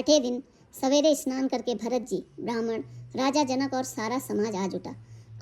छठे दिन सवेरे स्नान करके भरत जी, ब्राह्मण, राजा जनक और सारा समाज आ जुटा।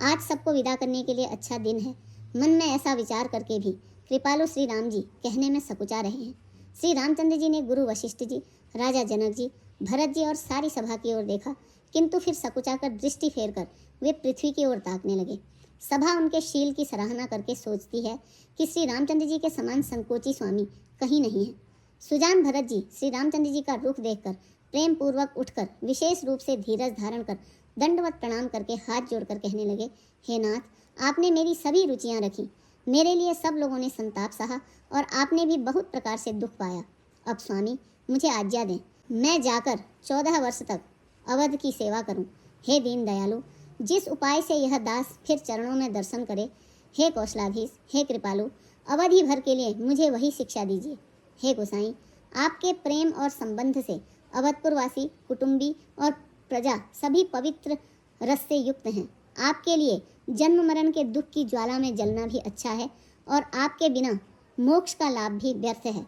आज सबको विदा करने के लिए अच्छा दिन है। मन में ऐसा विचार करके भी कृपालु श्री राम जी कहने में सकुचा रहे हैं। श्री रामचंद्र जी ने गुरु वशिष्ठ जी, राजा जनक जी, भरत जी और सारी सभा की ओर देखा, किंतु फिर सकुचा कर दृष्टि फेर कर वे पृथ्वी की ओर ताकने लगे। सभा उनके शील की सराहना करके सोचती है कि श्री रामचंद्र जी के समान संकोची स्वामी कहीं नहीं है। सुजान भरत जी श्री रामचंद्र जी का रुख देखकर प्रेम पूर्वक उठकर विशेष रूप से धीरज धारण कर दंडवत प्रणाम करके हाथ जोड़कर कहने लगे, हे नाथ, आपने मेरी सभी रुचियां रखी, मेरे लिए सब लोगों ने संताप सहा और आपने भी बहुत प्रकार से दुख पाया। अब स्वामी मुझे आज्ञा दें, मैं जाकर 14 वर्ष तक अवध की सेवा करूं। हे दीन दयालु, जिस उपाय से यह दास फिर चरणों में दर्शन करे, हे कौशलाधीश, हे कृपालु, अवधि भर के लिए मुझे वही शिक्षा दीजिए। हे गोसाई, आपके प्रेम और संबंध से अवधपुरवासी, कुटुंबी और प्रजा सभी पवित्र रस से युक्त हैं। आपके लिए जन्म मरण के दुख की ज्वाला में जलना भी अच्छा है और आपके बिना मोक्ष का लाभ भी व्यर्थ है।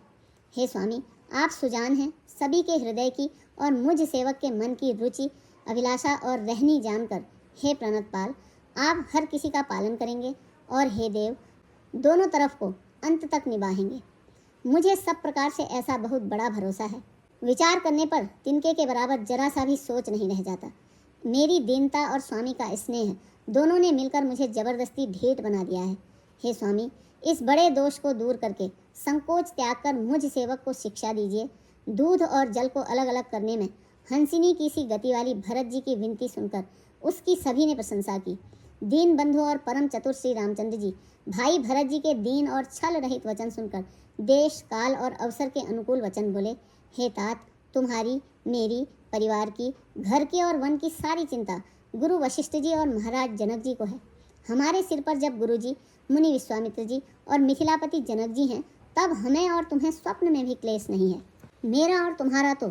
हे स्वामी, आप सुजान हैं, सभी के हृदय की और मुझ सेवक के मन की रुचि, अभिलाषा और रहनी जानकर हे प्रणतपाल, आप हर किसी का पालन करेंगे और हे देव, दोनों तरफ को अंत तक निभाएंगे। मुझे सब प्रकार से ऐसा बहुत बड़ा भरोसा है, विचार करने पर तिनके के बराबर जरा सा भी सोच नहीं रह जाता। मेरी दीनता और स्वामी का स्नेह दोनों ने मिलकर मुझे जबरदस्ती ढेठ बना दिया है। हे स्वामी, इस बड़े दोष को दूर करके संकोच त्याग कर मुझ सेवक को शिक्षा दीजिए। दूध और जल को अलग अलग करने में हंसिनी की सी गति वाली भरत जी की विनती सुनकर उसकी सभी ने प्रशंसा की। दीन बंधु और परम चतुर श्री रामचंद्र जी भाई भरत जी के दीन और छल रहित वचन सुनकर देश, काल और अवसर के अनुकूल वचन बोले, हे तात, तुम्हारी, मेरी, परिवार की, घर की और वन की सारी चिंता गुरु वशिष्ठ जी और महाराज जनक जी को है। हमारे सिर पर जब गुरु जी, मुनि विश्वामित्र जी और मिथिलापति जनक जी हैं, तब हमें और तुम्हें स्वप्न में भी क्लेश नहीं है। मेरा और तुम्हारा तो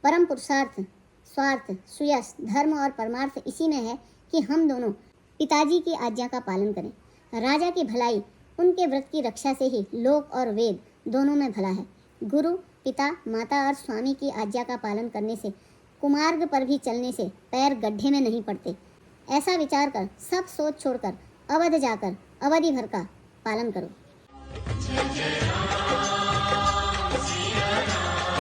परम पुरुषार्थ, स्वार्थ, सुयश, धर्म और परमार्थ इसी में है कि हम दोनों पिताजी की आज्ञा का पालन करें। राजा की भलाई उनके व्रत की रक्षा से ही लोक और वेद दोनों में भला है। गुरु, पिता, माता और स्वामी की आज्ञा का पालन करने से, कुमार्ग पर भी चलने से पैर गड्ढे में नहीं पड़ते। ऐसा विचार कर सब सोच छोड़कर अवध जाकर अवधि भर का पालन करो।